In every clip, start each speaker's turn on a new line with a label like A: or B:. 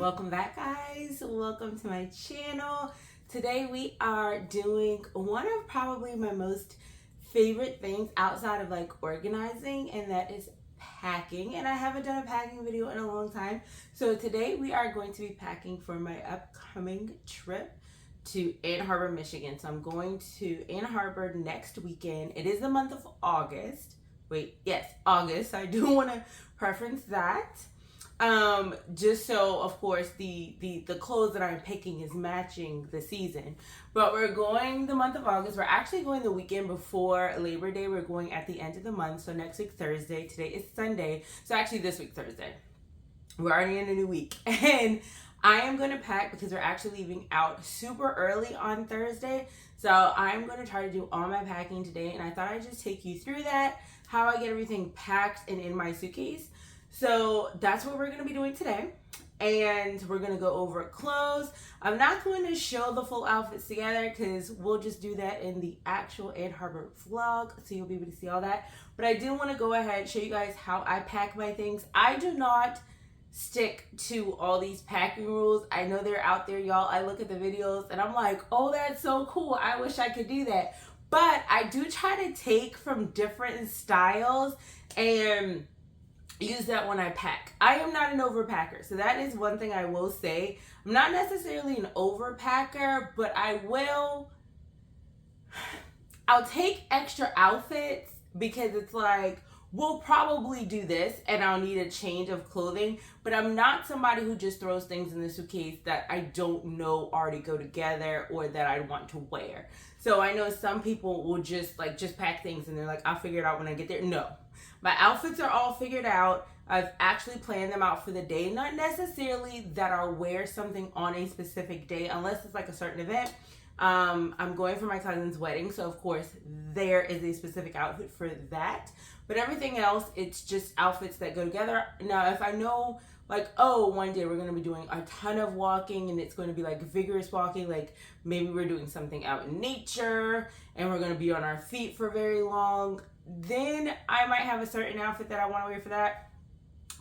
A: Welcome back, guys. Welcome to my channel. Today we are doing one of probably my most favorite things outside of like organizing, and that is packing. And I haven't done a packing video in a long time. So today we are going to be packing for my upcoming trip to Ann Arbor, Michigan. So I'm going to Ann Arbor next weekend. It is the month of August. August. I do want to preference that. Just so of course the clothes that I'm picking is matching the season. But we're going the month of August. We're actually going the weekend before Labor Day. We're going at the end of the month. So next week Thursday. Today is Sunday. So actually this week Thursday. We're already in a new week. And I am going to pack because we're actually leaving out super early on Thursday. So I'm going to try to do all my packing today. And I thought I'd just take you through that, how I get everything packed and in my suitcase. So that's what we're going to be doing today. And we're going to go over clothes. I'm not going to show the full outfits together because we'll just do that in the actual Ann Arbor vlog. So you'll be able to see all that. But I do want to go ahead and show you guys how I pack my things. I do not stick to all these packing rules. I know they're out there, y'all. I look at the videos and I'm like, oh, that's so cool. I wish I could do that. But I do try to take from different styles and use that when I pack. I am not an overpacker. So that is one thing I will say. I'm not necessarily an overpacker, but I'll take extra outfits because it's like, we'll probably do this and I'll need a change of clothing, but I'm not somebody who just throws things in the suitcase that I don't know already go together or that I want to wear. So I know some people will just pack things and they're like, I'll figure it out when I get there. No, my outfits are all figured out. I've actually planned them out for the day. Not necessarily that I'll wear something on a specific day unless it's like a certain event. I'm going for my cousin's wedding, so of course there is a specific outfit for that. But everything else, it's just outfits that go together. Now, if I know, like, oh, one day we're going to be doing a ton of walking and it's going to be like vigorous walking, like maybe we're doing something out in nature and we're going to be on our feet for very long, then I might have a certain outfit that I want to wear for that.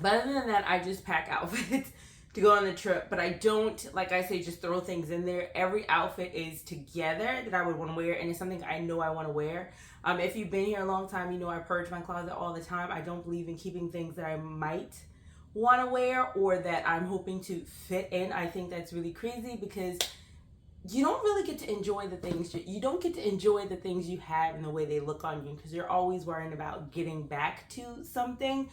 A: But other than that, I just pack outfits to go on the trip. But I don't, like I say, just throw things in there. Every outfit is together that I would want to wear, and it's something I know I want to wear. If you've been here a long time, you know I purge my closet all the time. I don't believe in keeping things that I might want to wear or that I'm hoping to fit in. I think that's really crazy because you don't really get to enjoy the things. You don't get to enjoy the things you have and the way they look on you because you're always worrying about getting back to something.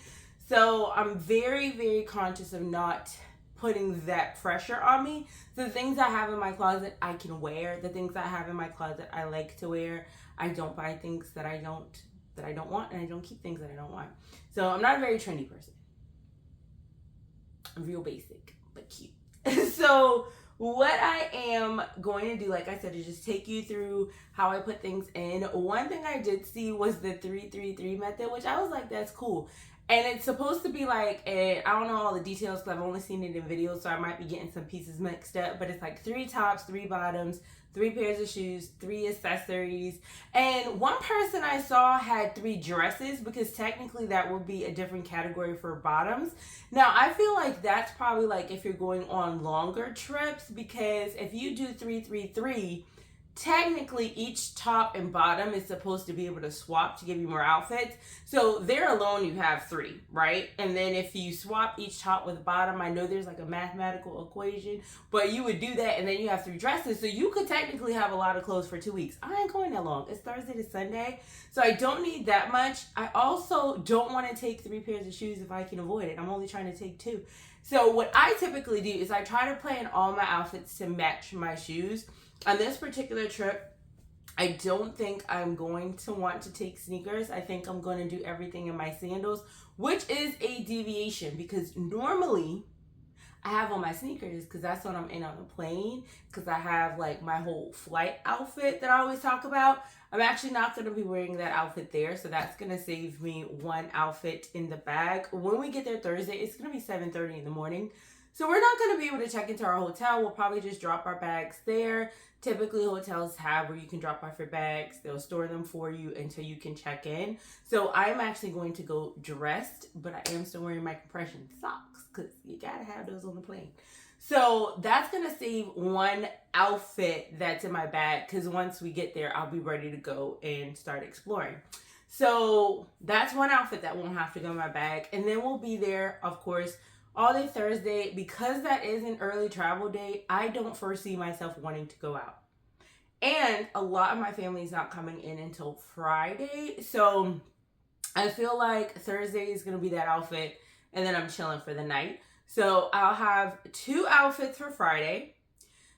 A: So I'm very, very conscious of not putting that pressure on me. So the things I have in my closet I can wear. The things I have in my closet I like to wear. I don't buy things that I don't want, and I don't keep things that I don't want. So I'm not a very trendy person. I'm real basic but cute. So what I am going to do, like I said, is just take you through how I put things in. One thing I did see was the 3-3-3 method, which I was like, that's cool. And it's supposed to be like, I don't know all the details because I've only seen it in videos, so I might be getting some pieces mixed up. But it's like 3 tops, 3 bottoms, 3 pairs of shoes, 3 accessories. And one person I saw had 3 dresses because technically that would be a different category for bottoms. Now, I feel like that's probably like if you're going on longer trips, because if you do 3-3-3, technically each top and bottom is supposed to be able to swap to give you more outfits. So there alone you have 3, right? And then if you swap each top with bottom, I know there's like a mathematical equation, but you would do that and then you have 3 dresses. So you could technically have a lot of clothes for 2 weeks. I ain't going that long. It's Thursday to Sunday. So I don't need that much. I also don't want to take 3 pairs of shoes if I can avoid it. I'm only trying to take 2. So what I typically do is I try to plan all my outfits to match my shoes. On this particular trip, I don't think I'm going to want to take sneakers. I think I'm going to do everything in my sandals, which is a deviation because normally I have on my sneakers because that's what I'm in on the plane, because I have like my whole flight outfit that I always talk about. I'm actually not going to be wearing that outfit there, so that's going to save me one outfit in the bag. When we get there Thursday, it's going to be 7:30 in the morning. So we're not going to be able to check into our hotel. We'll probably just drop our bags there. Typically, hotels have where you can drop off your bags. They'll store them for you until you can check in. So I'm actually going to go dressed, but I am still wearing my compression socks because you got to have those on the plane. So that's going to save one outfit that's in my bag because once we get there, I'll be ready to go and start exploring. So that's one outfit that won't have to go in my bag. And then we'll be there, of course, all day Thursday. Because that is an early travel day, I don't foresee myself wanting to go out. And a lot of my family is not coming in until Friday. So I feel like Thursday is going to be that outfit. And then I'm chilling for the night. So I'll have 2 outfits for Friday.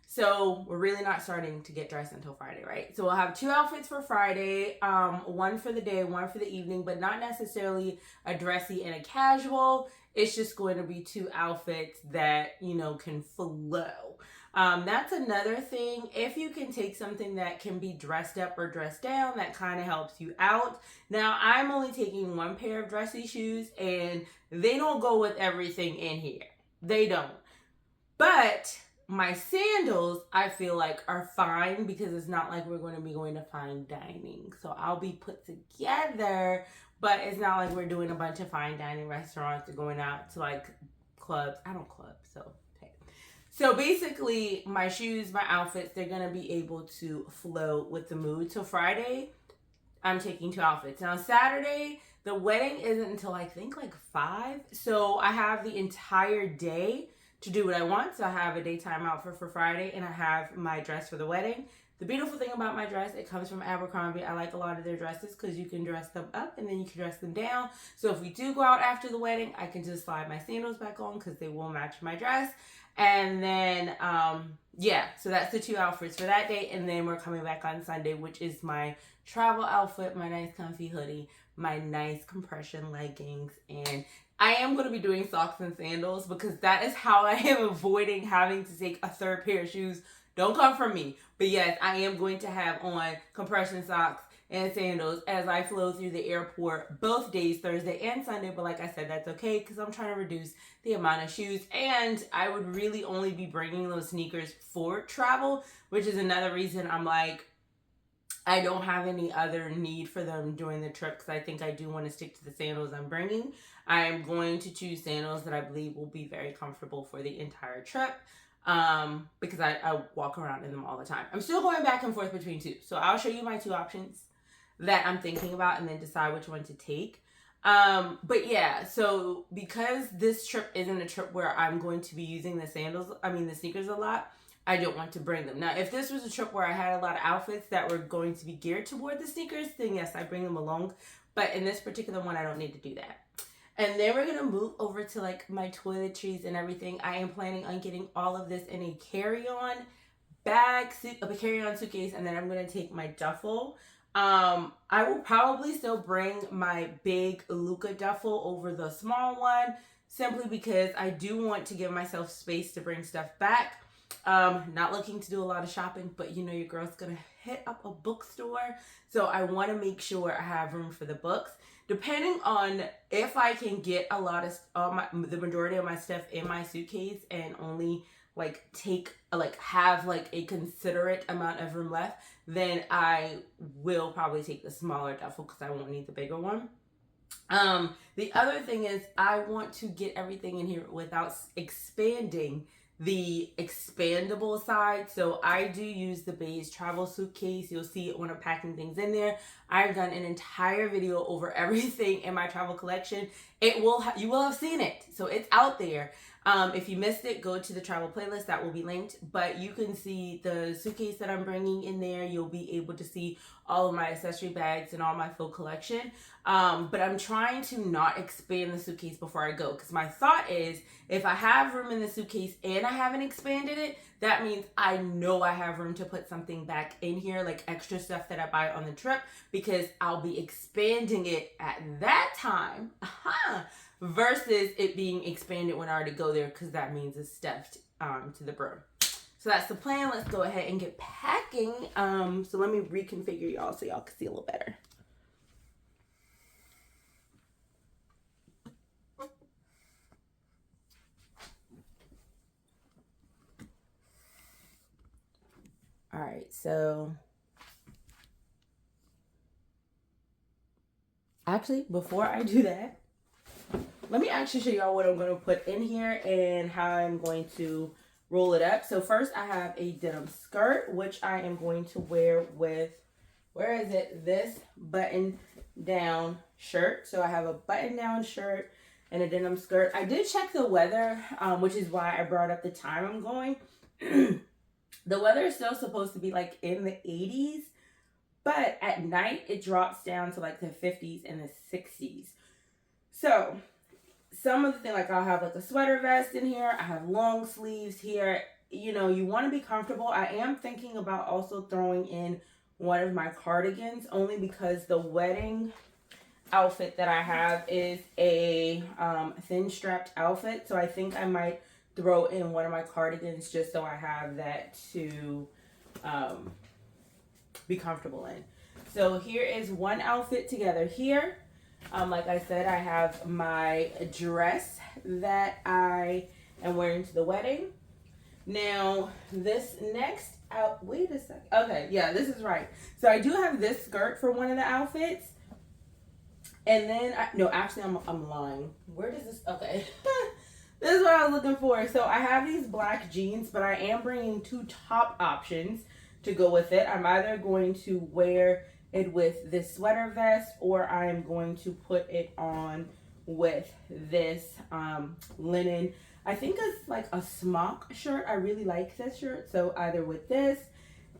A: So we're really not starting to get dressed until Friday, right? So we'll have 2 outfits for Friday, one for the day, one for the evening, but not necessarily a dressy and a casual. It's just going to be 2 outfits that, you know, can flow. That's another thing. If you can take something that can be dressed up or dressed down, that kind of helps you out. Now, I'm only taking 1 pair of dressy shoes, and they don't go with everything in here. They don't. But my sandals, I feel like, are fine because it's not like we're going to be going to fine dining. So I'll be put together, but it's not like we're doing a bunch of fine dining restaurants or going out to like clubs. I don't club, so hey. So basically, my shoes, my outfits, they're going to be able to flow with the mood. So Friday, I'm taking 2 outfits. Now Saturday, the wedding isn't until I think like 5. So I have the entire day to do what I want. So I have a daytime outfit for Friday and I have my dress for the wedding. The beautiful thing about my dress, it comes from Abercrombie. I like a lot of their dresses because you can dress them up and then you can dress them down. So if we do go out after the wedding, I can just slide my sandals back on because they will match my dress. And then, yeah, so that's the 2 outfits for that day. And then we're coming back on Sunday, which is my travel outfit, my nice comfy hoodie, my nice compression leggings, and I am going to be doing socks and sandals because that is how I am avoiding having to take a 3rd pair of shoes. Don't come from me. But yes, I am going to have on compression socks and sandals as I flow through the airport both days, Thursday and Sunday. But like I said, that's okay because I'm trying to reduce the amount of shoes. And I would really only be bringing those sneakers for travel, which is another reason I'm like, I don't have any other need for them during the trip because I think I do want to stick to the sandals I'm bringing. I'm going to choose sandals that I believe will be very comfortable for the entire trip because I walk around in them all the time. I'm still going back and forth between 2. So I'll show you my 2 options that I'm thinking about and then decide which one to take. But yeah, so because this trip isn't a trip where I'm going to be using the sneakers a lot, I don't want to bring them. Now, if this was a trip where I had a lot of outfits that were going to be geared toward the sneakers, then yes, I bring them along. But in this particular one, I don't need to do that. And then we're going to move over to like my toiletries and everything. I am planning on getting all of this in a carry-on bag, a carry-on suitcase, and then I'm going to take my duffel. I will probably still bring my big Luca duffel over the small one simply because I do want to give myself space to bring stuff back. Not looking to do a lot of shopping, but you know your girl's gonna hit up a bookstore, so I want to make sure I have room for the books. Depending on if I can get a lot of the majority of my stuff in my suitcase and only have a considerate amount of room left, then I will probably take the smaller duffel because I won't need the bigger one. The other thing is I want to get everything in here without expanding the expandable side. So I do use the Beis travel suitcase. You'll see it when I'm packing things in there. I've done an entire video over everything in my travel collection. You will have seen it. So it's out there. If you missed it, go to the travel playlist. That will be linked. But you can see the suitcase that I'm bringing in there. You'll be able to see all of my accessory bags and all my full collection. But I'm trying to not expand the suitcase before I go. Because my thought is, if I have room in the suitcase and I haven't expanded it, that means I know I have room to put something back in here, like extra stuff that I buy on the trip, because I'll be expanding it at that time. Versus it being expanded when I already go there, because that means it's stuffed to the brim. So that's the plan. Let's go ahead and get packing. So let me reconfigure y'all so y'all can see a little better. right, so actually, before I do that, let me actually show y'all what I'm going to put in here and how I'm going to roll it up. So first I have a denim skirt, which I am going to wear with, where is it? This button down shirt. So I have a button down shirt and a denim skirt. I did check the weather, which is why I brought up the time I'm going. The weather is still supposed to be like in the 80s, but at night it drops down to like the 50s and the 60s. So some of the things, like I'll have like a sweater vest in here. I have long sleeves here. You know, you want to be comfortable. I am thinking about also throwing in one of my cardigans, only because the wedding outfit that I have is a thin strapped outfit. So I think I might throw in one of my cardigans just so I have that to be comfortable in. So here is one outfit together here. Like I said, I have my dress that I am wearing to the wedding. Now, this next wait a second. Okay, yeah, this is right. So I do have this skirt for one of the outfits. And then, no, actually, I'm lying. Where does this, okay. This is what I was looking for. So I have these black jeans, but I am bringing two top options to go with it. I'm either going to wear it with this sweater vest, or I'm going to put it on with this linen, I think it's like a smock shirt. I really like this shirt, so either with this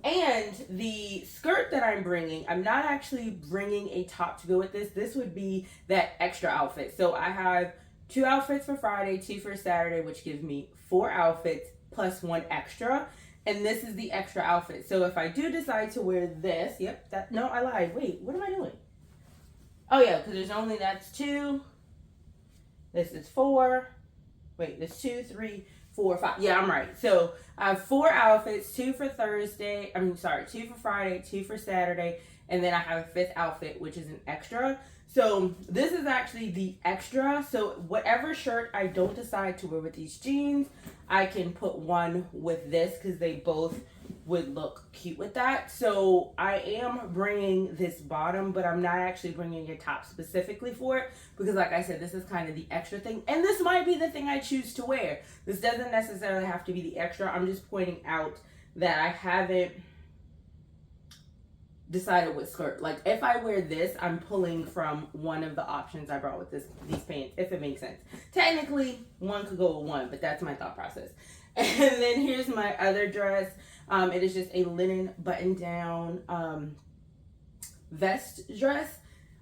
A: and the skirt that I'm bringing. I'm not actually bringing a top to go with this. This would be that extra outfit. So I have 2 outfits for Friday, 2 for Saturday, which gives me 4 outfits plus 1 extra. And this is the extra outfit. So if I do decide to wear this, no, I lied. Wait, what am I doing? Oh yeah, because there's only, that's 2. This is 4. Wait, there's 2, 3, 4, 5. Yeah, I'm right. So I have 4 outfits, 2 for Thursday. 2 for Friday, 2 for Saturday. And then I have a 5th outfit, which is an extra. So this is actually the extra. So whatever shirt I don't decide to wear with these jeans, I can put one with this because they both would look cute with that. So I am bringing this bottom, but I'm not actually bringing a top specifically for it because, like I said, this is kind of the extra thing. And this might be the thing I choose to wear. This doesn't necessarily have to be the extra. I'm just pointing out that I haven't decided what skirt. Like if I wear this, I'm pulling from one of the options I brought with these pants, if it makes sense. Technically, one could go with one, but that's my thought process. And then here's my other dress. It is just a linen button-down vest dress.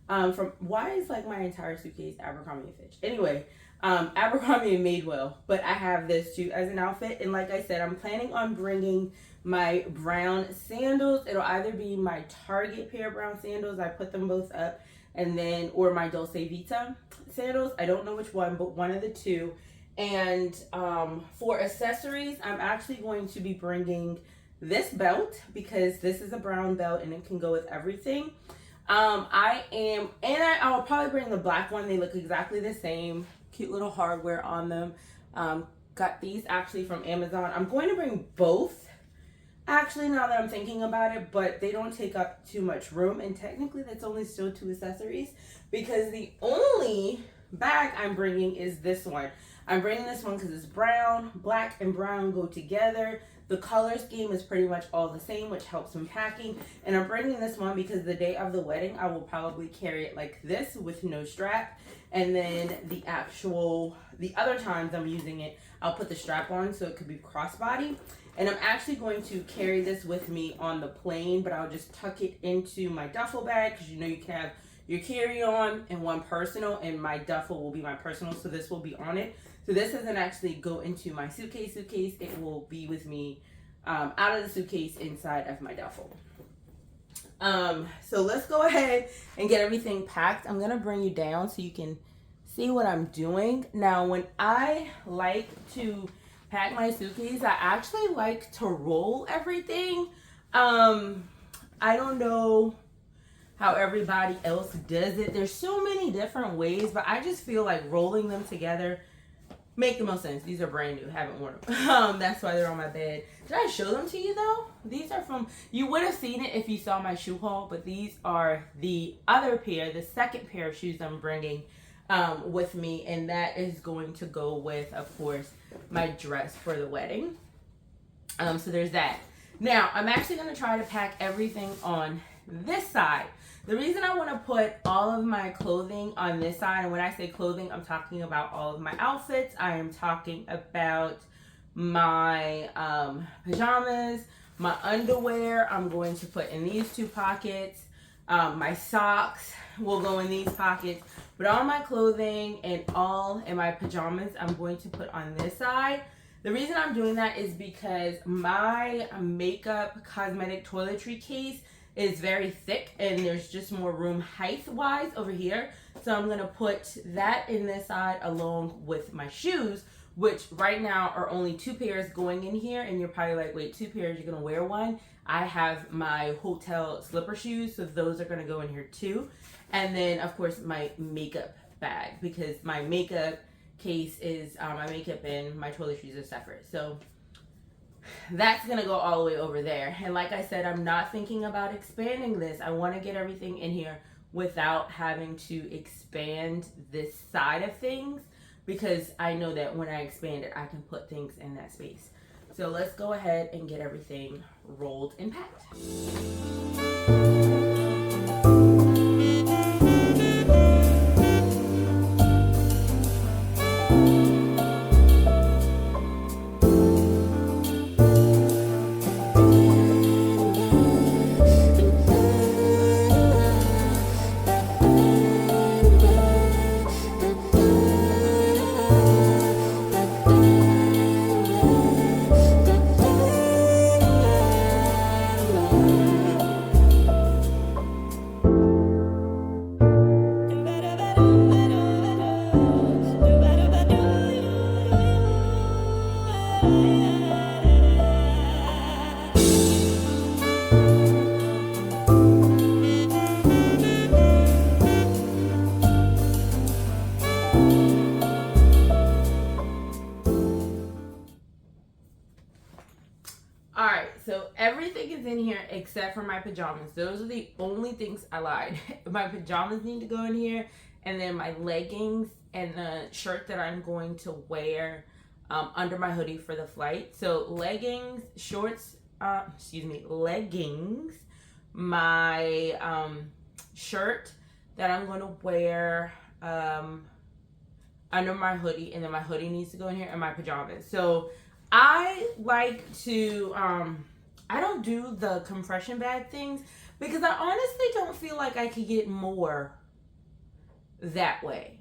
A: Why is like my entire suitcase Abercrombie and Fitch? Anyway, Abercrombie and Madewell, but I have this too as an outfit. And like I said, I'm planning on bringing my brown sandals. It'll either be my Target pair of brown sandals. I put them both up, and then, or my Dolce Vita sandals. I don't know which one, but one of the two. And for accessories, I'm actually going to be bringing this belt because this is a brown belt and it can go with everything. I'll probably bring the black one. They look exactly the same. Cute little hardware on them. Got these actually from Amazon. I'm going to bring both, actually, now that I'm thinking about it, but they don't take up too much room. And technically, that's only still 2 accessories because the only bag I'm bringing is this one. I'm bringing this one because it's brown. Black and brown go together. The color scheme is pretty much all the same, which helps when packing. And I'm bringing this one because the day of the wedding, I will probably carry it like this with no strap. And then the other times I'm using it, I'll put the strap on so it could be crossbody. And I'm actually going to carry this with me on the plane, but I'll just tuck it into my duffel bag because you know you can have your carry-on and one personal, and my duffel will be my personal, so this will be on it. So this doesn't actually go into my suitcase. It will be with me out of the suitcase inside of my duffel. So let's go ahead and get everything packed. I'm gonna bring you down so you can see what I'm doing. Now, when I like to pack my suitcase, I actually like to roll everything. I don't know how everybody else does it. There's so many different ways, but I just feel like rolling them together make the most sense. These are brand new. Haven't worn them. That's why they're on my bed. Did I show them to you though? These are from, you would have seen it if you saw my shoe haul, but these are the other pair, the second pair of shoes I'm bringing with me, and that is going to go with, of course, my dress for the wedding. So there's that. Now, I'm actually going to try to pack everything on this side. The reason I want to put all of my clothing on this side, and when I say clothing, I'm talking about all of my outfits. I am talking about my pajamas, my underwear. I'm going to put in these two pockets. My socks will go in these pockets. But all my clothing and my pajamas, I'm going to put on this side. The reason I'm doing that is because my makeup cosmetic toiletry case is very thick and there's just more room height wise over here. So I'm gonna put that in this side along with my shoes, which right now are only 2 pairs going in here. And you're probably like, wait, 2 pairs, you're gonna wear one? I have my hotel slipper shoes, so those are gonna go in here too. And then of course my makeup bag, because my makeup case is my makeup and my toiletries are separate. So that's gonna go all the way over there. And like I said, I'm not thinking about expanding this. I want to get everything in here without having to expand this side of things, because I know that when I expand it, I can put things in that space. So let's go ahead and get everything rolled and packed. Alright, so everything is in here except for my pajamas. Those are the only things I lied. My pajamas need to go in here, and then my leggings and the shirt that I'm going to wear under my hoodie for the flight. So leggings, shorts, leggings, my shirt that I'm going to wear under my hoodie, and then my hoodie needs to go in here, and my pajamas. So I like to, I don't do the compression bag things because I honestly don't feel like I could get more that way.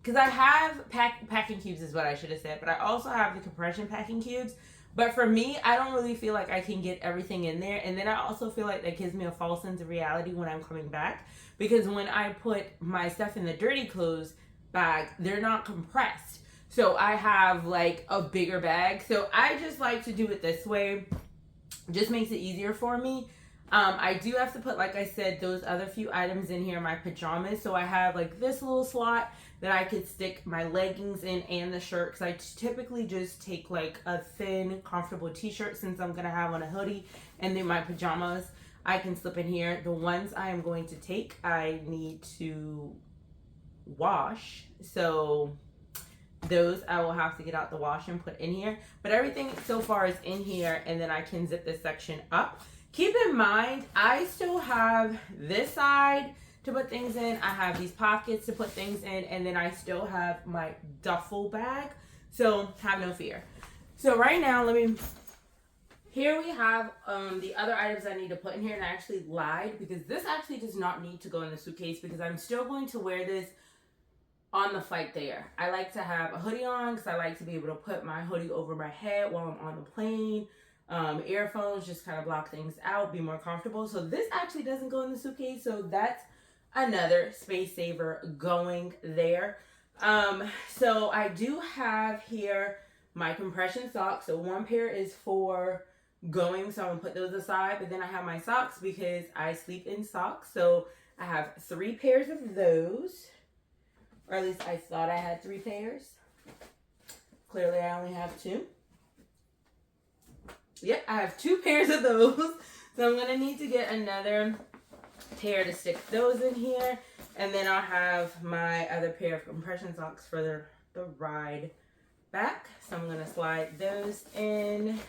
A: Because I have packing cubes is what I should have said, but I also have the compression packing cubes. But for me, I don't really feel like I can get everything in there. And then I also feel like that gives me a false sense of reality when I'm coming back. Because when I put my stuff in the dirty clothes bag, they're not compressed. So I have like a bigger bag. So I just like to do it this way. Just makes it easier for me. I do have to put, like I said, those other few items in here, my pajamas. So I have like this little slot that I could stick my leggings in and the shirt. Because I typically just take like a thin, comfortable t-shirt since I'm going to have on a hoodie. And then my pajamas I can slip in here. The ones I am going to take, I need to wash. So those I will have to get out the wash and put in here. But everything so far is in here, and then I can zip this section up. Keep in mind, I still have this side to put things in. I have these pockets to put things in, and then I still have my duffel bag. So have no fear. So right now, here we have the other items I need to put in here, and I actually lied because this actually does not need to go in the suitcase because I'm still going to wear this on the flight there. I like to have a hoodie on because I like to be able to put my hoodie over my head while I'm on the plane. Earphones just kind of block things out, be more comfortable. So this actually doesn't go in the suitcase, so that's another space saver going there. So I do have here my compression socks. So one pair is for going, so I'm gonna put those aside, but then I have my socks because I sleep in socks. So I have 3 pairs of those, or at least I thought I had 3 pairs. clearly I only have two. Yep, I have two pairs of those. So I'm going to need to get another pair to stick those in here. And then I'll have my other pair of compression socks for the ride back. So I'm going to slide those in.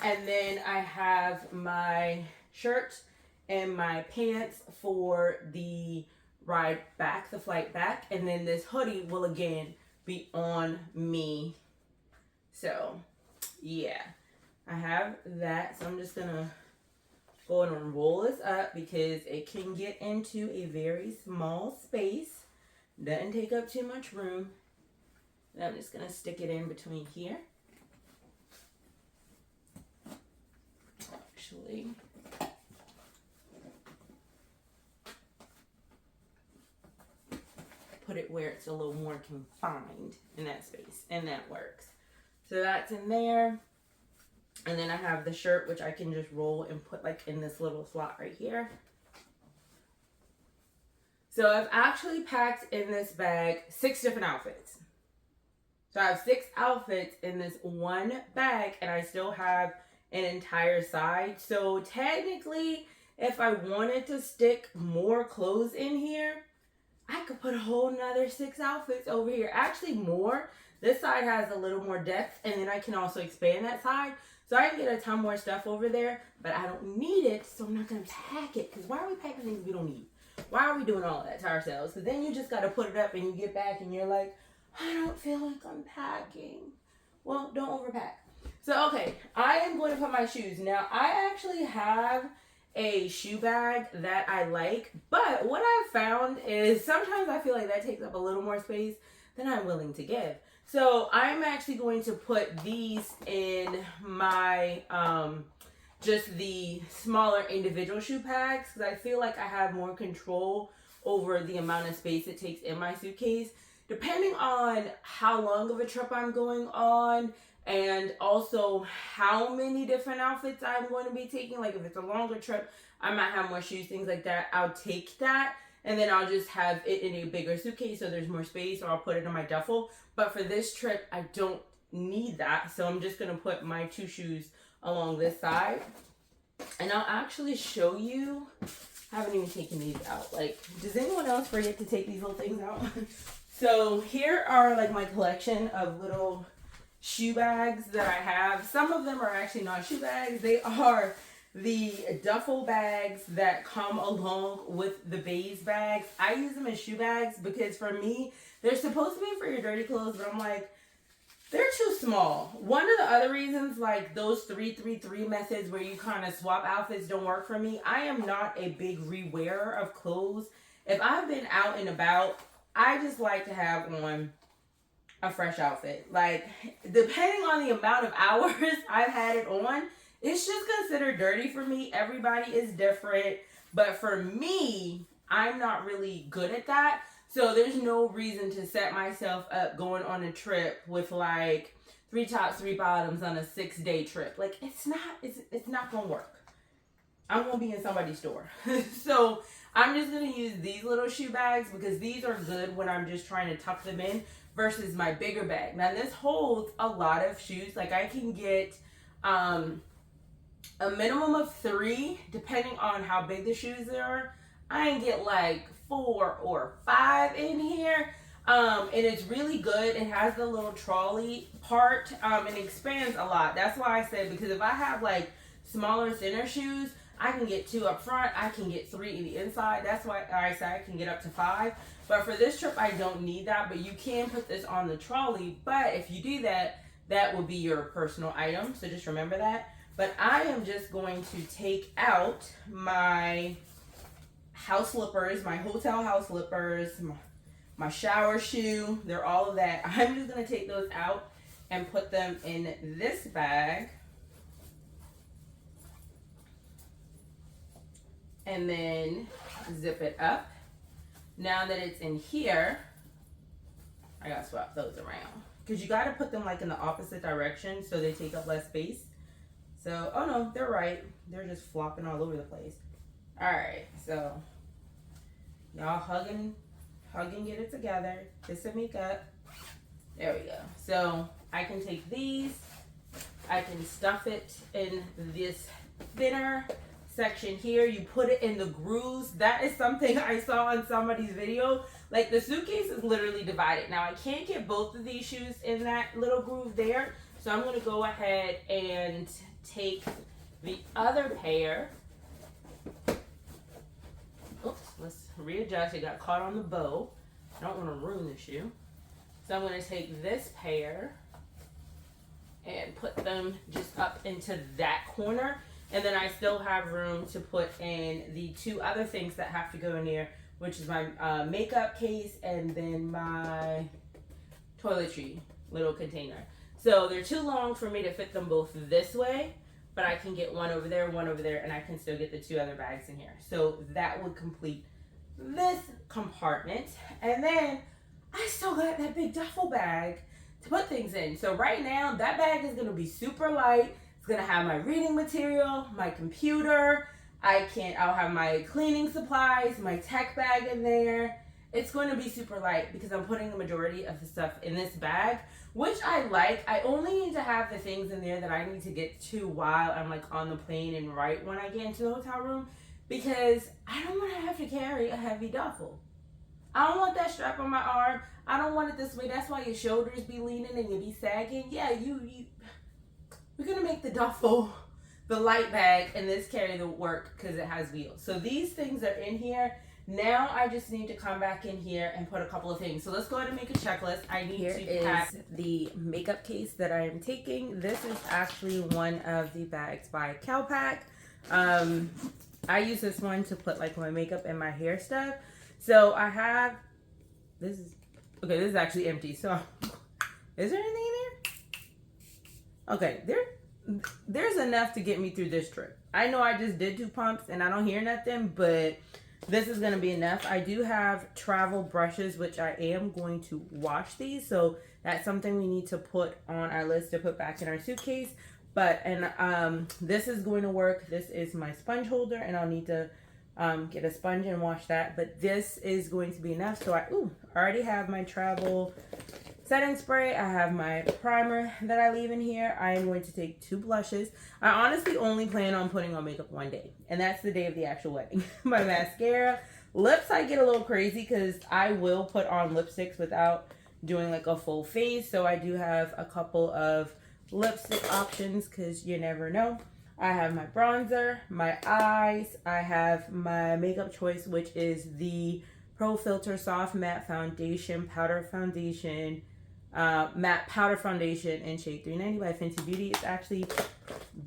A: And then I have my shirt and my pants for the ride back, the flight back. And then this hoodie will again be on me. So yeah, I have that. So I'm just going to go ahead and roll this up because it can get into a very small space. Doesn't take up too much room. And I'm just going to stick it in between here. Actually, put it where it's a little more confined in that space, and that works. So that's in there. And then I have the shirt, which I can just roll and put like in this little slot right here. So I've actually packed in this bag 6 different outfits. So I have 6 outfits in this one bag, and I still have an entire side. So technically, if I wanted to stick more clothes in here, I could put a whole nother 6 outfits over here. Actually more. This side has a little more depth, and then I can also expand that side. So I can get a ton more stuff over there, but I don't need it, so I'm not going to pack it. Because why are we packing things we don't need? Why are we doing all that to ourselves? Because then you just got to put it up, and you get back, and you're like, I don't feel like I'm packing. Well, don't overpack. So, okay, I am going to put my shoes. Now, I actually have a shoe bag that I like, but what I've found is sometimes I feel like that takes up a little more space than I'm willing to give. So, I'm actually going to put these in my, just the smaller individual shoe bags, because I feel like I have more control over the amount of space it takes in my suitcase, depending on how long of a trip I'm going on, and also how many different outfits I'm going to be taking. Like if it's a longer trip, I might have more shoes, things like that. I'll take that, and then I'll just have it in a bigger suitcase so there's more space, or I'll put it in my duffel. But for this trip, I don't need that. So I'm just going to put my 2 shoes along this side. And I'll actually show you. I haven't even taken these out. Like, does anyone else forget to take these little things out? So here are like my collection of little shoe bags that I have. Some of them are actually not shoe bags. They are the duffel bags that come along with the Beis bags. I use them as shoe bags because for me, they're supposed to be for your dirty clothes, but I'm like, they're too small. One of the other reasons, like those 3-3-3 methods where you kind of swap outfits don't work for me. I am not a big rewearer of clothes. If I've been out and about, I just like to have on a fresh outfit. Like, depending on the amount of hours I've had it on, it's just considered dirty for me. Everybody is different. But for me, I'm not really good at that. So there's no reason to set myself up going on a trip with like 3 tops, 3 bottoms on a 6-day trip. Like, it's not gonna work. I'm gonna be in somebody's store. So I'm just gonna use these little shoe bags because these are good when I'm just trying to tuck them in versus my bigger bag. Now this holds a lot of shoes. Like I can get a minimum of 3 depending on how big the shoes are. I can get like 4 or 5 in here. And it's really good. It has the little trolley part and it expands a lot. That's why I said, because if I have like smaller, thinner shoes, I can get 2 up front. I can get 3 in the inside. That's why I said I can get up to 5. But for this trip, I don't need that. But you can put this on the trolley. But if you do that, that will be your personal item. So just remember that. But I am just going to take out my house slippers, my hotel house slippers, my shower shoe. They're all of that. I'm just going to take those out and put them in this bag. And then zip it up. Now that it's in here, I gotta swap those around. Because you gotta put them like in the opposite direction so they take up less space. So, oh no, they're right. They're just flopping all over the place. Alright, so y'all hugging, get it together. Kiss and make up. There we go. So I can take these, I can stuff it in this thinner section here. You put it in the grooves. That is something I saw on somebody's video. Like, the suitcase is literally divided. Now, I can't get both of these shoes in that little groove there. So I'm going to go ahead and take the other pair. Oops, let's readjust. It got caught on the bow. I don't want to ruin the shoe. So I'm going to take this pair and put them just up into that corner. And then I still have room to put in the two other things that have to go in there, which is my makeup case and then my toiletry little container. So they're too long for me to fit them both this way, but I can get one over there, and I can still get the two other bags in here. So that would complete this compartment. And then I still got that big duffel bag to put things in. So right now, that bag is gonna be super light. It's gonna have my reading material, my computer. I'll have my cleaning supplies, my tech bag in there. It's going to be super light because I'm putting the majority of the stuff in this bag, which I like. I only need to have the things in there that I need to get to while I'm like on the plane and right when I get into the hotel room, because I don't want to have to carry a heavy duffel. I don't want that strap on my arm. I don't want it this way. That's why your shoulders be leaning and you be sagging. Yeah, we're going to make the duffel the light bag and this carry the work because it has wheels. So these things are in here. Now I just need to come back in here and put a couple of things. So let's go ahead and make a checklist. I need to pack the makeup case that I am taking. This is actually one of the bags by CalPak. I use this one to put like my makeup and my hair stuff. So I have, this is actually empty. So is there anything in there? Okay, there's enough to get me through this trip. I know I just did 2 pumps and I don't hear nothing, but this is going to be enough. I do have travel brushes, which I am going to wash these. So that's something we need to put on our list to put back in our suitcase. This is going to work. This is my sponge holder and I'll need to get a sponge and wash that. But this is going to be enough. So I already have my travel setting spray. I have my primer that I leave in here. I am going to take 2 blushes. I honestly only plan on putting on makeup one day, and that's the day of the actual wedding. My mascara. Lips, I get a little crazy because I will put on lipsticks without doing like a full face. So I do have a couple of lipstick options because you never know. I have my bronzer, my eyes. I have my makeup choice, which is the Pro Filter Soft Matte Foundation, Powder Foundation, matte powder foundation in shade 390 by Fenty Beauty. It's actually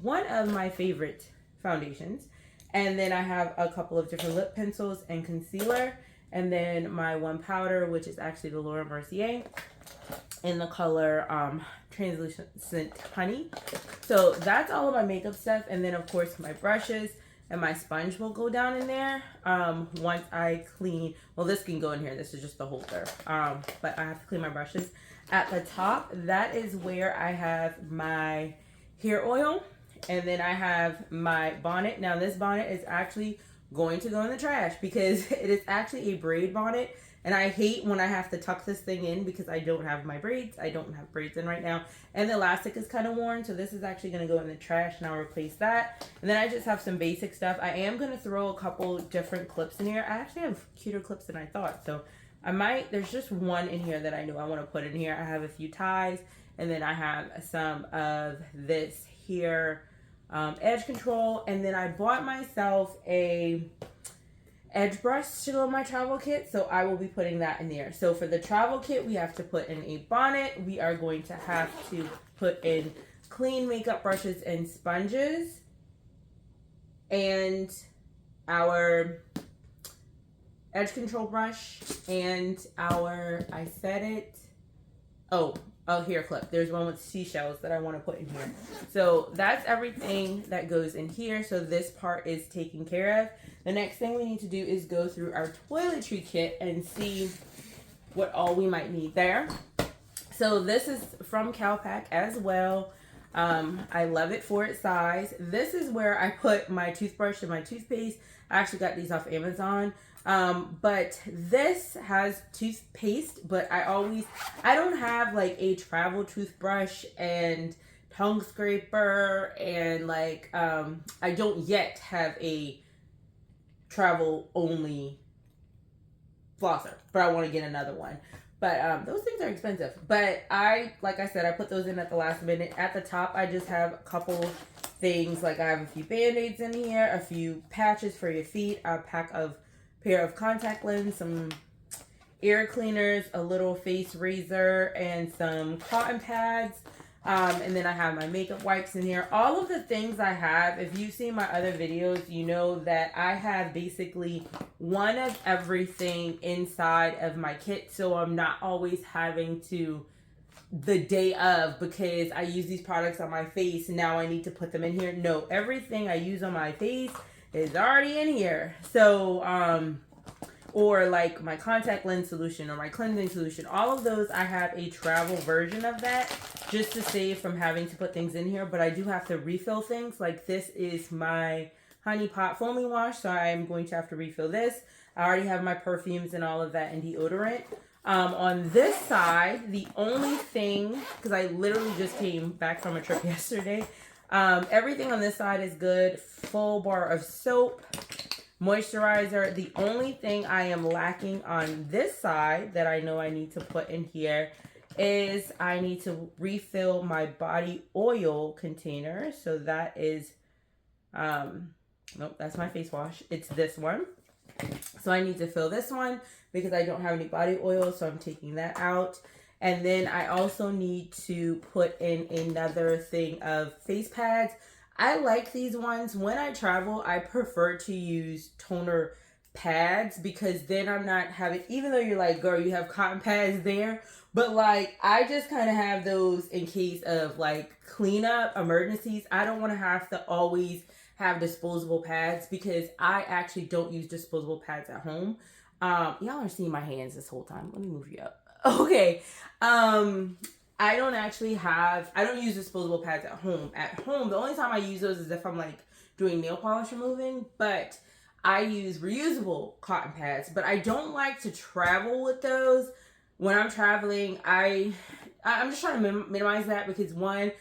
A: one of my favorite foundations. And then I have a couple of different lip pencils and concealer, and then my one powder, which is actually the Laura Mercier in the color Translucent Honey. So that's all of my makeup stuff. And then of course my brushes and my sponge will go down in there once I clean. Well, this can go in here. This is just the holder, but I have to clean my brushes. At the top, that is where I have my hair oil, and then I have my bonnet. Now this bonnet is actually going to go in the trash because it is actually a braid bonnet, and I hate when I have to tuck this thing in because I don't have my braids. I don't have braids in right now, and the elastic is kind of worn, so this is actually going to go in the trash, and I'll replace that. And then I just have some basic stuff. I am going to throw a couple different clips in here. I actually have cuter clips than I thought, so there's just one in here that I know I want to put in here. I have a few ties, and then I have some of this here edge control, and then I bought myself a edge brush to go in my travel kit, so I will be putting that in there. So for the travel kit, we have to put in a bonnet. We are going to have to put in clean makeup brushes and sponges, and our edge control brush, and our, hair clip. There's one with seashells that I want to put in here. So that's everything that goes in here. So this part is taken care of. The next thing we need to do is go through our toiletry kit and see what all we might need there. So this is from CalPak as well. I love it for its size. This is where I put my toothbrush and my toothpaste. I actually got these off Amazon. But this has toothpaste, but I don't have like a travel toothbrush and tongue scraper, and like, I don't yet have a travel only flosser, but I want to get another one. But those things are expensive. But like I said, I put those in at the last minute. At the top, I just have a couple things. Like I have a few Band-Aids in here, a few patches for your feet, a pair of contact lenses, some ear cleaners, a little face razor, and some cotton pads. And then I have my makeup wipes in here. All of the things I have, if you've seen my other videos, you know that I have basically one of everything inside of my kit. So I'm not always having to, the day of, because I use these products on my face, now I need to put them in here. No, everything I use on my face is already in here. So, or like my contact lens solution or my cleansing solution, all of those, I have a travel version of that just to save from having to put things in here. But I do have to refill things. Like this is my Honey Pot foaming wash, so I'm going to have to refill this. I already have my perfumes and all of that and deodorant. On this side, the only thing, because I literally just came back from a trip yesterday, everything on this side is good. Full bar of soap, moisturizer. The only thing I am lacking on this side that I know I need to put in here is I need to refill my body oil container. So that is, nope, that's my face wash. It's this one. So I need to fill this one because I don't have any body oil, so I'm taking that out. And then I also need to put in another thing of face pads. I like these ones. When I travel, I prefer to use toner pads because then I'm not having, even though you're like, girl, you have cotton pads there, but like, I just kind of have those in case of like cleanup emergencies. I don't want to have to always have disposable pads because I actually don't use disposable pads at home. Y'all are seeing my hands this whole time. Let me move you up. Okay. I don't use disposable pads at home. At home, the only time I use those is if I'm like doing nail polish removing, but I use reusable cotton pads. But I don't like to travel with those. When I'm traveling, I'm just trying to minimize that because one,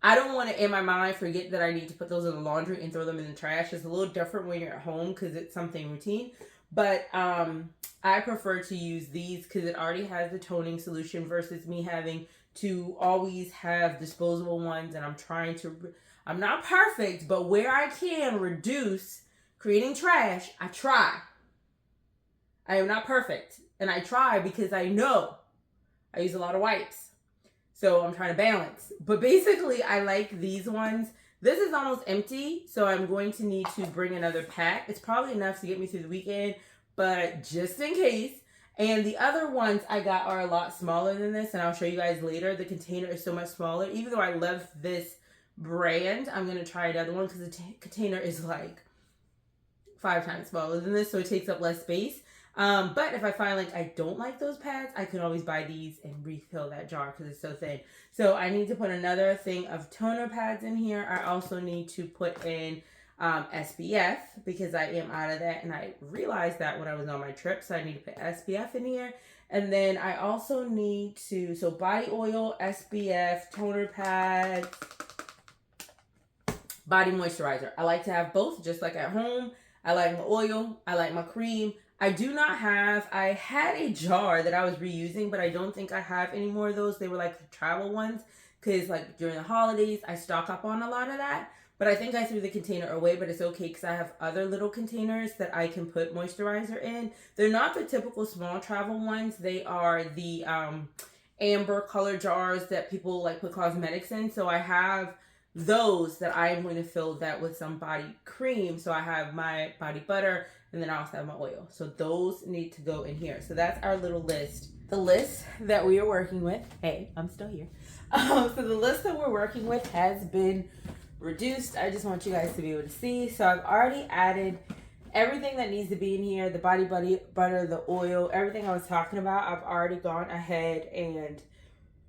A: I don't want to, in my mind, forget that I need to put those in the laundry and throw them in the trash. It's a little different when you're at home because it's something routine. But I prefer to use these because it already has the toning solution versus me having to always have disposable ones. And I'm not perfect, but where I can reduce creating trash, I try. I am not perfect. And I try because I know I use a lot of wipes. So I'm trying to balance. But basically, I like these ones. This is almost empty, so I'm going to need to bring another pack. It's probably enough to get me through the weekend, but just in case. And the other ones I got are a lot smaller than this, and I'll show you guys later. The container is so much smaller. Even though I love this brand, I'm going to try another one because the container is like 5 times smaller than this, so it takes up less space. But if I find like I don't like those pads, I can always buy these and refill that jar because it's so thin. So I need to put another thing of toner pads in here. I also need to put in SPF because I am out of that, and I realized that when I was on my trip, so I need to put SPF in here. And then I also need to, so body oil, SPF, toner pads, body moisturizer. I like to have both, just like at home. I like my oil, I like my cream. I had a jar that I was reusing, but I don't think I have any more of those. They were like the travel ones because like during the holidays, I stock up on a lot of that. But I think I threw the container away, but it's okay because I have other little containers that I can put moisturizer in. They're not the typical small travel ones. They are the amber color jars that people like put cosmetics in. So I have those that I am going to fill that with some body cream. So I have my body butter, and then I also have my oil. So those need to go in here. So that's our little list. The list that we are working with, hey, I'm still here. So the list that we're working with has been reduced. I just want you guys to be able to see. So I've already added everything that needs to be in here. The body butter, the oil, everything I was talking about. I've already gone ahead and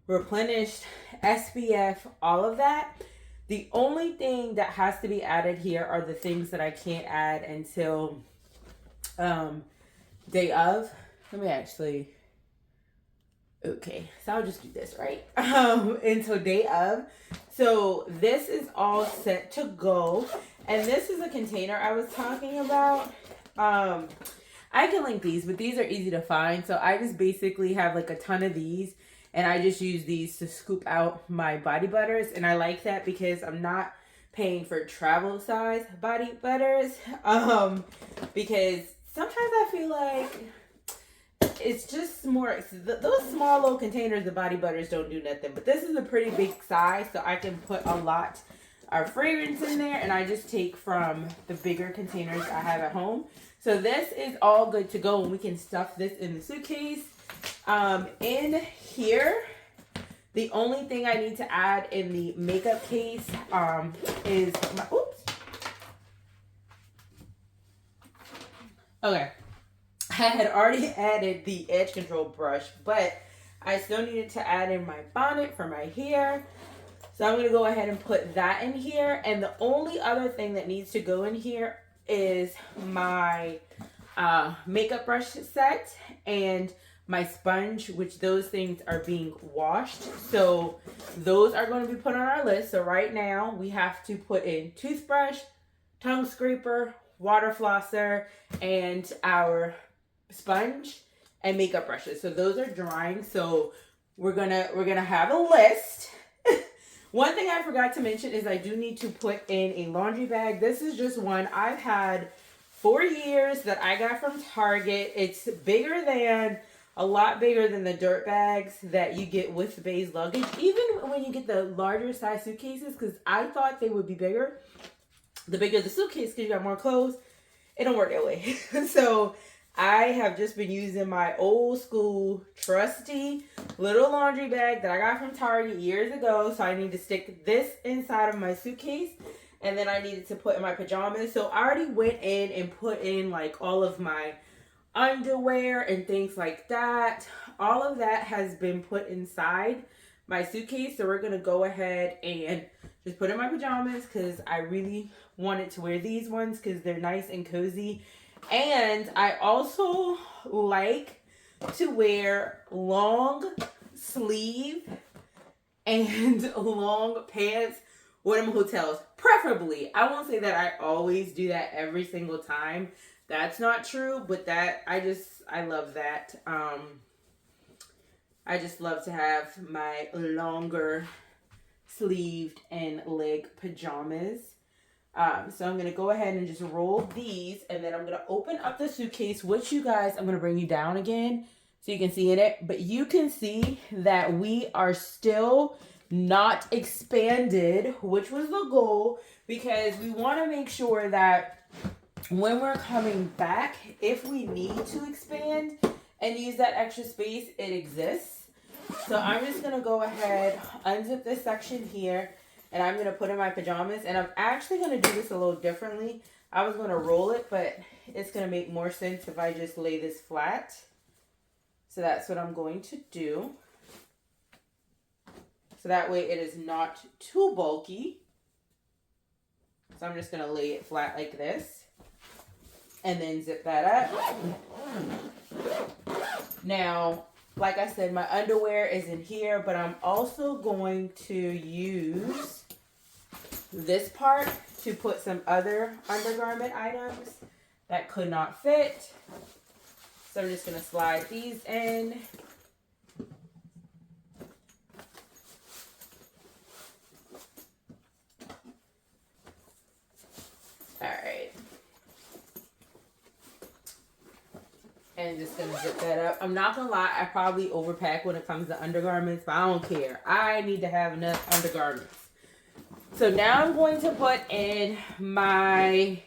A: replenished SPF, all of that. The only thing that has to be added here are the things that I can't add until day of. Let me actually. Okay, so I'll just do this, right? Until day of. So this is all set to go. And this is a container I was talking about. I can link these, but these are easy to find. So I just basically have like a ton of these. And I just use these to scoop out my body butters. And I like that because I'm not paying for travel size body butters. Because sometimes I feel like it's just more, those small little containers, the body butters don't do nothing. But this is a pretty big size, so I can put a lot of fragrance in there. And I just take from the bigger containers I have at home. So this is all good to go, and we can stuff this in the suitcase. In here, the only thing I need to add in the makeup case is my, oops. Okay. I had already added the edge control brush, but I still needed to add in my bonnet for my hair. So I'm going to go ahead and put that in here. And the only other thing that needs to go in here is my makeup brush set and my sponge, which those things are being washed. So those are going to be put on our list. So right now we have to put in toothbrush, tongue scraper, water flosser, and our sponge and makeup brushes. So those are drying. So we're gonna have a list. One thing I forgot to mention is I do need to put in a laundry bag. This is just one I've had for years that I got from Target. It's a lot bigger than the dirt bags that you get with Beis luggage. Even when you get the larger size suitcases, because I thought they would be bigger. The bigger the suitcase, because you got more clothes, it don't work that way. So I have just been using my old school trusty little laundry bag that I got from Target years ago. So I need to stick this inside of my suitcase. And then I needed to put in my pajamas. So I already went in and put in like all of my underwear and things like that. All of that has been put inside my suitcase. So we're going to go ahead and just put in my pajamas because I really wanted to wear these ones because they're nice and cozy. And I also like to wear long sleeve and long pants when I'm in hotels. Preferably. I won't say that I always do that every single time. That's not true, but I love that. I just love to have my longer sleeved and leg pajamas. So I'm going to go ahead and just roll these, and then I'm going to open up the suitcase, which you guys, I'm going to bring you down again so you can see in it. But you can see that we are still not expanded, which was the goal, because we want to make sure that when we're coming back, if we need to expand and use that extra space, it exists. So I'm just going to go ahead, unzip this section here, and I'm going to put in my pajamas. And I'm actually going to do this a little differently. I was going to roll it, but it's going to make more sense if I just lay this flat. So that's what I'm going to do. So that way it is not too bulky. So I'm just going to lay it flat like this. And then zip that up. Now, like I said, my underwear is in here, but I'm also going to use this part to put some other undergarment items that could not fit. So I'm just going to slide these in. All right. And just going to zip that up. I'm not going to lie, I probably overpack when it comes to undergarments, but I don't care. I need to have enough undergarments. So now I'm going to put in my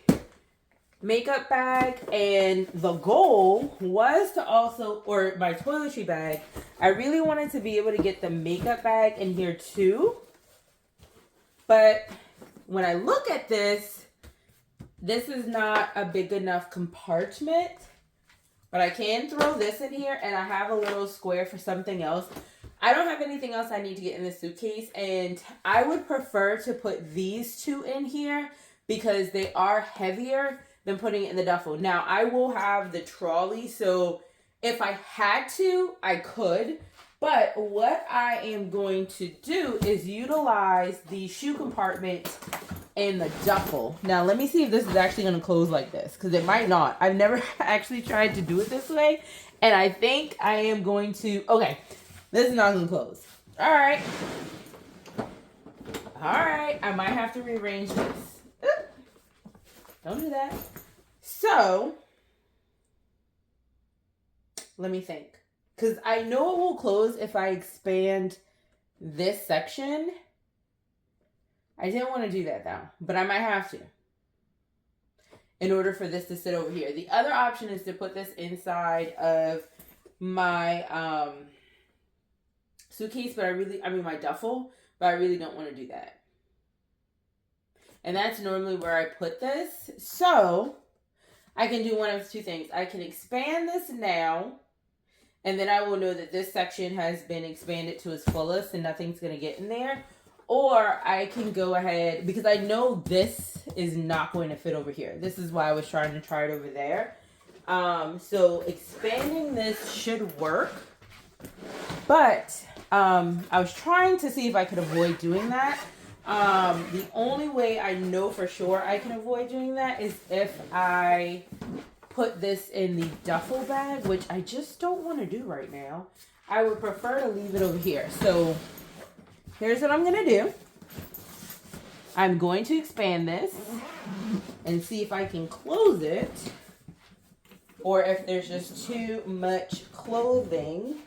A: makeup bag, and the goal was to also, or my toiletry bag, I really wanted to be able to get the makeup bag in here too. But when I look at this, this is not a big enough compartment. But I can throw this in here, and I have a little square for something else. I don't have anything else I need to get in the suitcase, and I would prefer to put these two in here because they are heavier than putting it in the duffel. Now, I will have the trolley, so if I had to, I could. But what I am going to do is utilize the shoe compartment in the duffel. Now, let me see if this is actually going to close like this, because it might not. I've never actually tried to do it this way, and I think I am going to... Okay, this is not going to close. All right. I might have to rearrange this. Oop. Don't do that. So, let me think. Because I know it will close if I expand this section. I didn't want to do that though, but I might have to in order for this to sit over here. The other option is to put this inside of my suitcase, but my duffel, but I really don't want to do that. And that's normally where I put this. So I can do one of two things. I can expand this now, and then I will know that this section has been expanded to its fullest and nothing's going to get in there. Or I can go ahead, because I know this is not going to fit over here. This is why I was trying to try it over there. So expanding this should work. But I was trying to see if I could avoid doing that. The only way I know for sure I can avoid doing that is if I put this in the duffel bag, which I just don't want to do right now. I would prefer to leave it over here. So here's what I'm going to do. I'm going to expand this and see if I can close it, or if there's just too much clothing.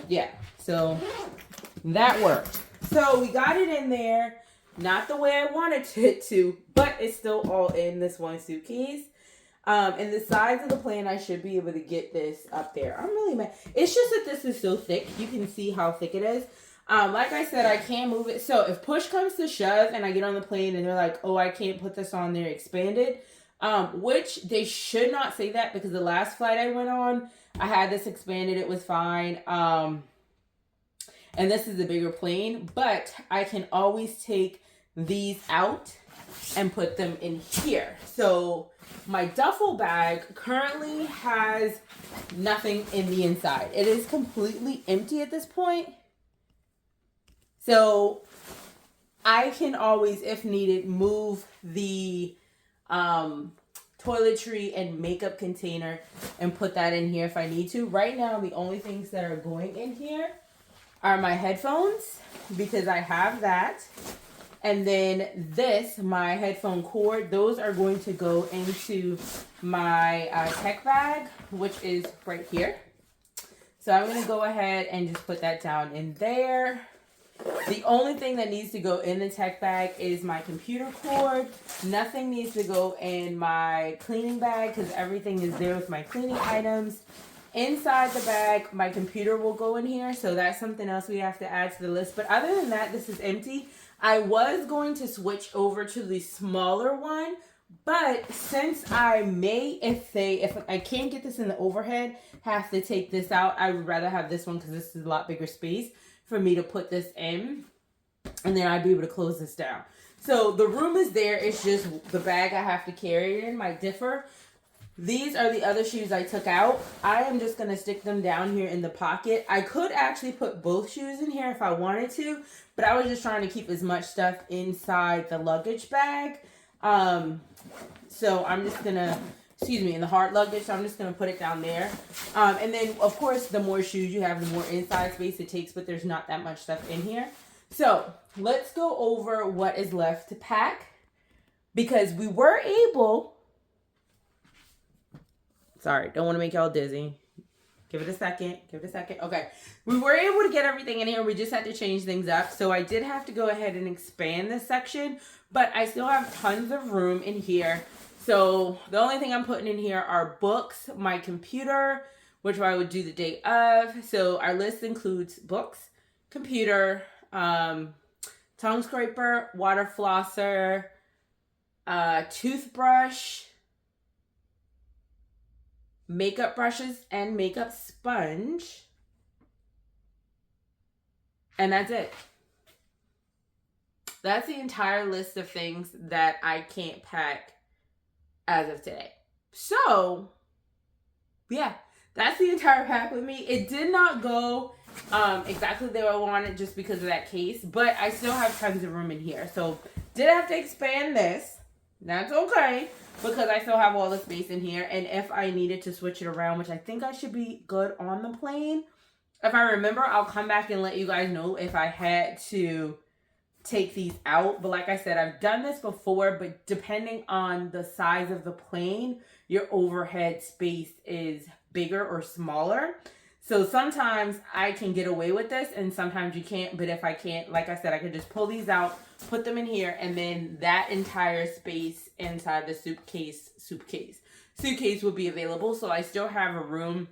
A: Yeah, so that worked. So we got it in there, not the way I wanted it to, but it's still all in this one suitcase. And the size of the plane, I should be able to get this up there. I'm really mad. It's just that this is so thick. You can see how thick it is. Like I said, I can't move it. So if push comes to shove and I get on the plane and they're like, oh, I can't put this on there expanded, which they should not say that, because the last flight I went on, I had this expanded. It was fine. And this is a bigger plane, but I can always take these out and put them in here. So my duffel bag currently has nothing in the inside. It is completely empty at this point. So I can always, if needed, move the toiletry and makeup container and put that in here if I need to. Right now, the only things that are going in here are my headphones, because I have that. And then this, my headphone cord, those are going to go into my tech bag, which is right here. So I'm going to go ahead and just put that down in there. The only thing that needs to go in the tech bag is my computer cord. Nothing needs to go in my cleaning bag, because everything is there with my cleaning items. Inside the bag, my computer will go in here, so that's something else we have to add to the list. But other than that, this is empty. I was going to switch over to the smaller one, but since I may, if I can't get this in the overhead, have to take this out, I would rather have this one, because this is a lot bigger space for me to put this in, and then I'd be able to close this down. So the room is there. It's just the bag I have to carry it in might differ. These are the other shoes I took out. I am just going to stick them down here in the pocket. I could actually put both shoes in here if I wanted to, but I was just trying to keep as much stuff inside the luggage bag. So I'm just going to, in the hard luggage, so I'm just going to put it down there. And then, of course, the more shoes you have, the more inside space it takes, but there's not that much stuff in here. So let's go over what is left to pack, because we were able... Sorry, don't want to make y'all dizzy. Give it a second. Okay. We were able to get everything in here. We just had to change things up. So I did have to go ahead and expand this section, but I still have tons of room in here. So the only thing I'm putting in here are books, my computer, which I would do the day of. So our list includes books, computer, tongue scraper, water flosser, toothbrush, makeup brushes, and makeup sponge. And that's it. That's the entire list of things that I can't pack as of today. So, yeah, that's the entire pack with me. It did not go exactly the way I wanted just because of that case, but I still have tons of room in here. So, did have to expand this. That's okay, because I still have all the space in here. And if I needed to switch it around, which I think I should be good on the plane, if I remember, I'll come back and let you guys know if I had to take these out. But like I said, I've done this before, but depending on the size of the plane, your overhead space is bigger or smaller. So sometimes I can get away with this and sometimes you can't. But if I can't, like I said, I could just pull these out, put them in here, and then that entire space inside the suitcase will be available. So I still have a room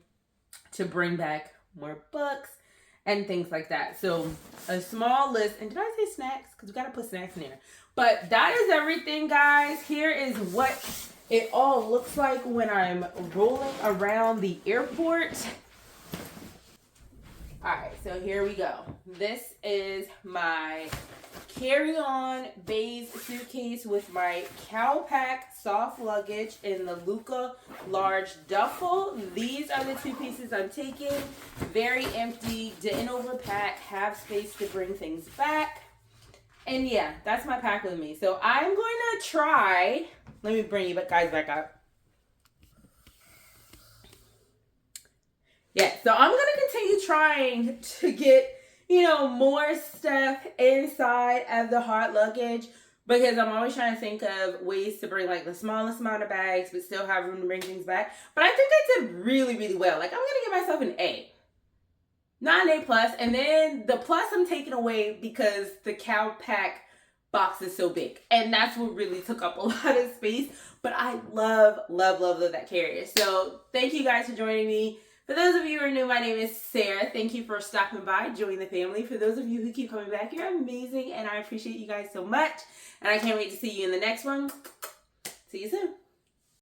A: to bring back more books and things like that. So a small list. And did I say snacks? Because we got to put snacks in there. But that is everything, guys. Here is what it all looks like when I'm rolling around the airport. Alright, so here we go. This is my carry-on Beis suitcase with my CalPak soft luggage in the Luca large duffel. These are the two pieces I'm taking. Very empty, didn't overpack, have space to bring things back. And yeah, that's my pack with me. So I'm going to try, let me bring you guys back up. Yeah, so I'm going to continue trying to get, more stuff inside of the hard luggage because I'm always trying to think of ways to bring like the smallest amount of bags but still have room to bring things back. But I think I did really, really well. Like I'm going to give myself an A. Not an A plus. And then the plus I'm taking away because the CalPak box is so big. And that's what really took up a lot of space. But I love, love, love, love that carrier. So thank you guys for joining me. For those of you who are new, my name is Sarah. Thank you for stopping by, joining the family. For those of you who keep coming back, you're amazing, and I appreciate you guys so much. And I can't wait to see you in the next one. See you soon.